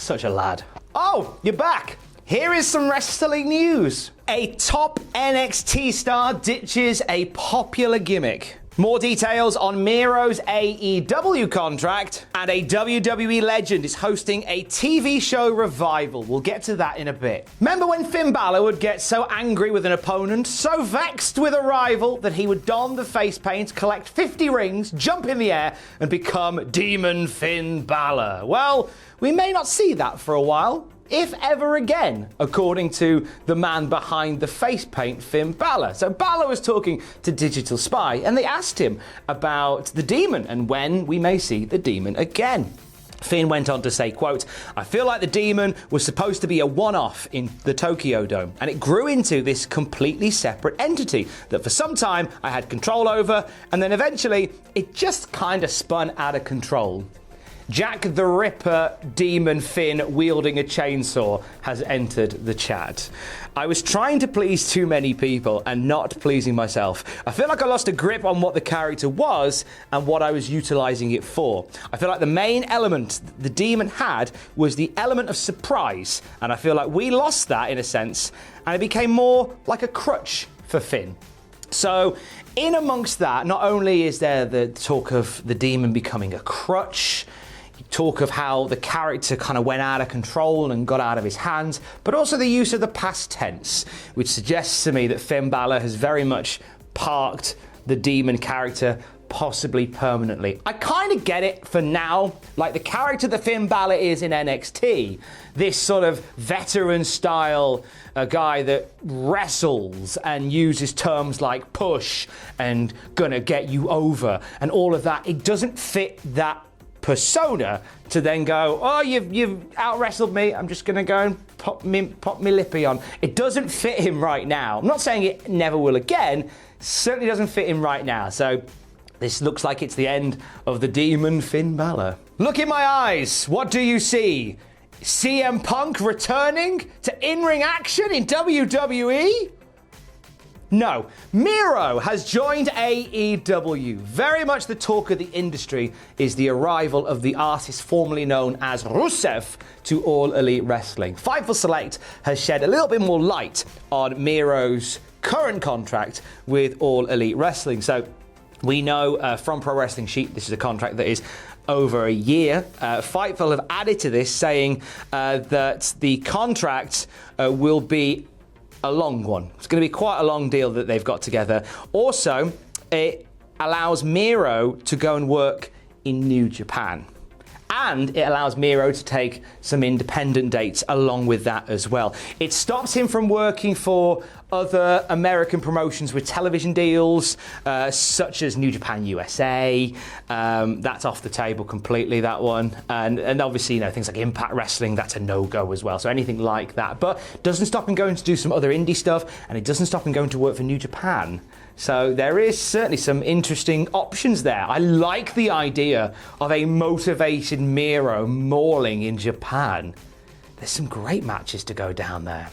Such a lad. Oh, you're back. Here is some wrestling news. A top NXT star ditches a popular gimmick. More details on Miro's AEW contract, and a WWE legend is hosting a TV show revival. We'll get to that in a bit. Remember when Finn Balor would get so angry with an opponent, so vexed with a rival, that he would don the face paint, collect 50 rings, jump in the air, and become Demon Finn Balor? Well, we may not see that for a while, if ever again, according to the man behind the face paint, Finn Balor. So Balor was talking to Digital Spy, and they asked him about the Demon and when we may see the Demon again. Finn went on to say, quote, "I feel like the Demon was supposed to be a one-off in the Tokyo Dome, and it grew into this completely separate entity that for some time I had control over, and then eventually it just kind of spun out of control." Jack the Ripper Demon Finn wielding a chainsaw has entered the chat. "I was trying to please too many people and not pleasing myself. I feel like I lost a grip on what the character was and what I was utilizing it for. I feel like the main element the Demon had was the element of surprise, and I feel like we lost that in a sense, and it became more like a crutch for Finn." So, in amongst that, not only is there the talk of the Demon becoming a crutch, talk of how the character kind of went out of control and got out of his hands, but also the use of the past tense, which suggests to me that Finn Balor has very much parked the Demon character, possibly permanently. I kind of get it for now. Like, the character that Finn Balor is in NXT, this sort of veteran style guy that wrestles and uses terms like push and gonna get you over and all of that, it doesn't fit that persona to then go, "Oh, you've out-wrestled me, I'm just gonna go and pop me lippy on." It doesn't fit him right now. I'm not saying it never will again, certainly doesn't fit him right now. So this looks like it's the end of the Demon Finn Balor. Look in my eyes, what do you see? CM Punk returning to in-ring action in WWE? No. Miro has joined AEW. Very much the talk of the industry is the arrival of the artist formerly known as Rusev to All Elite Wrestling. Fightful Select has shed a little bit more light on Miro's current contract with All Elite Wrestling. So we know from Pro Wrestling Sheet, this is a contract that is over a year. Fightful have added to this, saying that the contract will be a long one. It's going to be quite a long deal that they've got together. Also, it allows Miro to go and work in New Japan. And it allows Miro to take some independent dates along with that as well. It stops him from working for other American promotions with television deals, such as New Japan USA. That's off the table completely, that one. And obviously, things like Impact Wrestling, that's a no-go as well. So anything like that. But doesn't stop him going to do some other indie stuff, and it doesn't stop him going to work for New Japan. So there is certainly some interesting options there. I like the idea of a motivated Miro mauling in Japan. There's some great matches to go down there.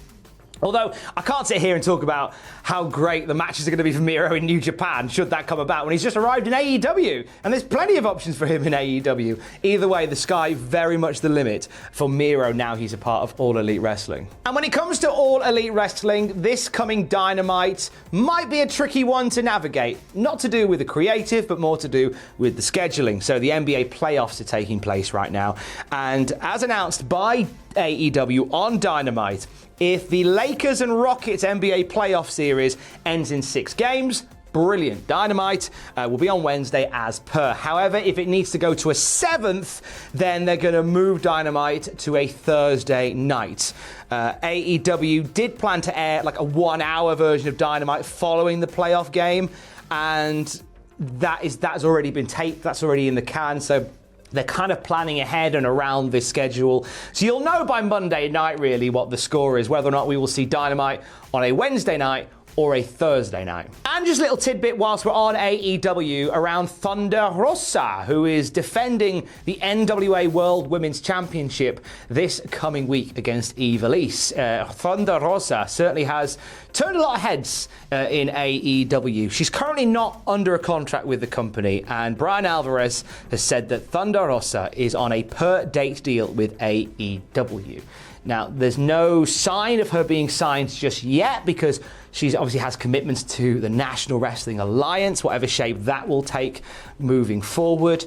Although, I can't sit here and talk about how great the matches are going to be for Miro in New Japan, should that come about, when he's just arrived in AEW. And there's plenty of options for him in AEW. Either way, the sky very much the limit for Miro now he's a part of All Elite Wrestling. And when it comes to All Elite Wrestling, this coming Dynamite might be a tricky one to navigate. Not to do with the creative, but more to do with the scheduling. So the NBA playoffs are taking place right now. And as announced by AEW on Dynamite, if the Lakers and Rockets NBA playoff series ends in 6 games, brilliant. Dynamite will be on Wednesday as per. However, if it needs to go to a 7th, then they're going to move Dynamite to a Thursday night. AEW did plan to air like a 1-hour version of Dynamite following the playoff game, and that's already been taped. That's already in the can. So they're kind of planning ahead and around this schedule. So you'll know by Monday night, really, what the score is, whether or not we will see Dynamite on a Wednesday night or a Thursday night. And just a little tidbit whilst we're on AEW around Thunder Rosa, who is defending the NWA World Women's Championship this coming week against Ivelisse. Thunder Rosa certainly has turned a lot of heads in AEW. She's currently not under a contract with the company, and Brian Alvarez has said that Thunder Rosa is on a per-date deal with AEW. Now, there's no sign of her being signed just yet because she obviously has commitments to the National Wrestling Alliance, whatever shape that will take moving forward.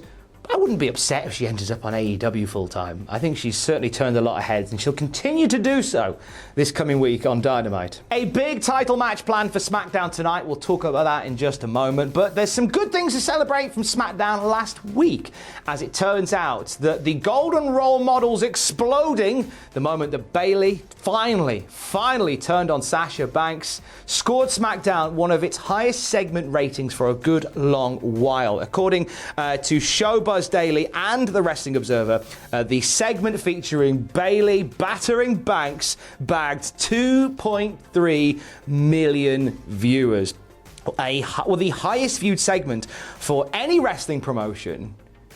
I wouldn't be upset if she ends up on AEW full-time. I think she's certainly turned a lot of heads, and she'll continue to do so this coming week on Dynamite. A big title match planned for SmackDown tonight. We'll talk about that in just a moment, but there's some good things to celebrate from SmackDown last week, as it turns out that the golden role model's exploding the moment that Bayley finally turned on Sasha Banks, scored SmackDown one of its highest segment ratings for a good long while. According to Showbuzz Daily and The Wrestling Observer, the segment featuring Bayley battering Banks bagged 2.3 million viewers. The highest viewed segment for any wrestling promotion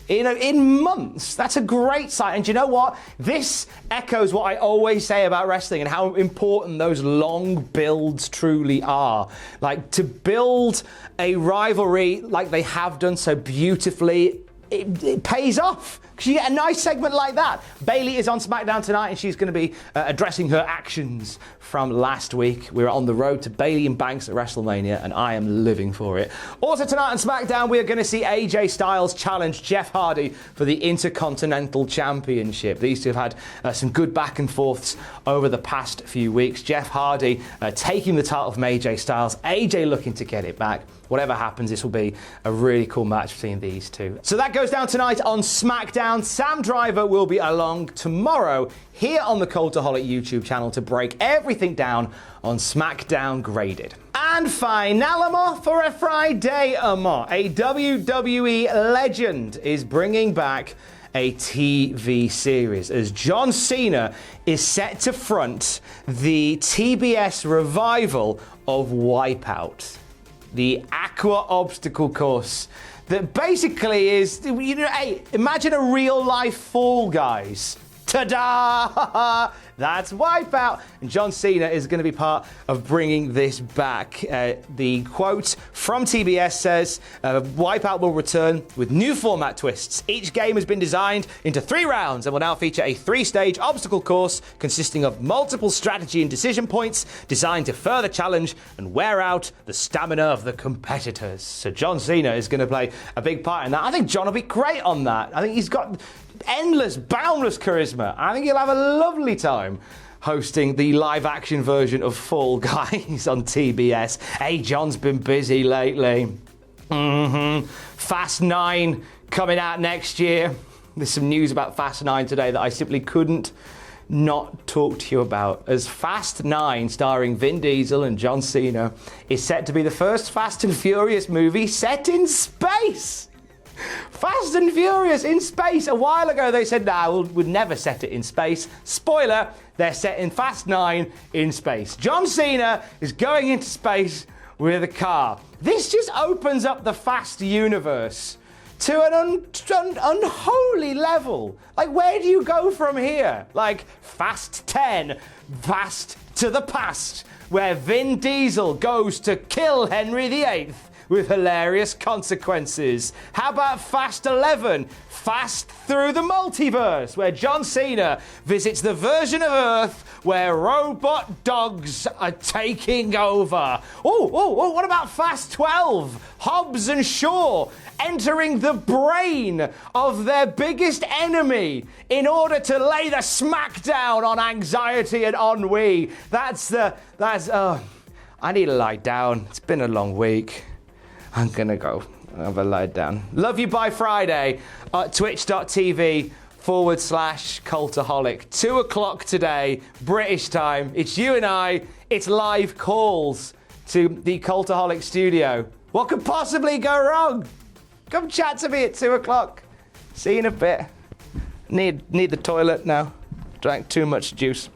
in months. That's a great sign. And you know what? This echoes what I always say about wrestling and how important those long builds truly are. Like, to build a rivalry like they have done so beautifully, it pays off. Because you get a nice segment like that. Bayley is on SmackDown tonight, and she's going to be addressing her actions from last week. We're on the road to Bayley and Banks at WrestleMania, and I am living for it. Also tonight on SmackDown, we are going to see AJ Styles challenge Jeff Hardy for the Intercontinental Championship. These two have had some good back and forths over the past few weeks. Jeff Hardy taking the title from AJ Styles. AJ looking to get it back. Whatever happens, this will be a really cool match between these two. So that goes down tonight on SmackDown. Sam Driver will be along tomorrow here on the Cultaholic YouTube channel to break everything down on SmackDown Graded. And finalamo for a Friday, a WWE legend is bringing back a TV series as John Cena is set to front the TBS revival of Wipeout, the aqua obstacle course that basically is, hey, imagine a real life Fall Guys. Ta-da! That's Wipeout. And John Cena is going to be part of bringing this back. The quote from TBS says, Wipeout will return with new format twists. Each game has been designed into 3 rounds and will now feature a 3-stage obstacle course consisting of multiple strategy and decision points designed to further challenge and wear out the stamina of the competitors. So John Cena is going to play a big part in that. I think John will be great on that. I think he's got endless, boundless charisma. I think he'll have a lovely time hosting the live-action version of Fall Guys on TBS. Hey, John's been busy lately. Fast 9 coming out next year. There's some news about Fast 9 today that I simply couldn't not talk to you about, as Fast 9, starring Vin Diesel and John Cena, is set to be the first Fast and Furious movie set in space. Fast and Furious in space. A while ago they said, nah, we'd never set it in space. Spoiler, they're set in Fast 9 in space. John Cena is going into space with a car. This just opens up the Fast universe to an unholy level. Like, where do you go from here? Like, Fast 10, Fast to the Past, where Vin Diesel goes to kill Henry VIII. With hilarious consequences. How about Fast 11? Fast through the multiverse, where John Cena visits the version of Earth where robot dogs are taking over. What about Fast 12? Hobbs and Shaw entering the brain of their biggest enemy in order to lay the smackdown on anxiety and ennui. I need to lie down. It's been a long week. I'm gonna go have a lie down. Love you by Friday at twitch.tv/Cultaholic. 2 o'clock today, British time. It's you and I. It's live calls to the Cultaholic studio. What could possibly go wrong? Come chat to me at 2 o'clock. See you in a bit. Need the toilet now. Drank too much juice.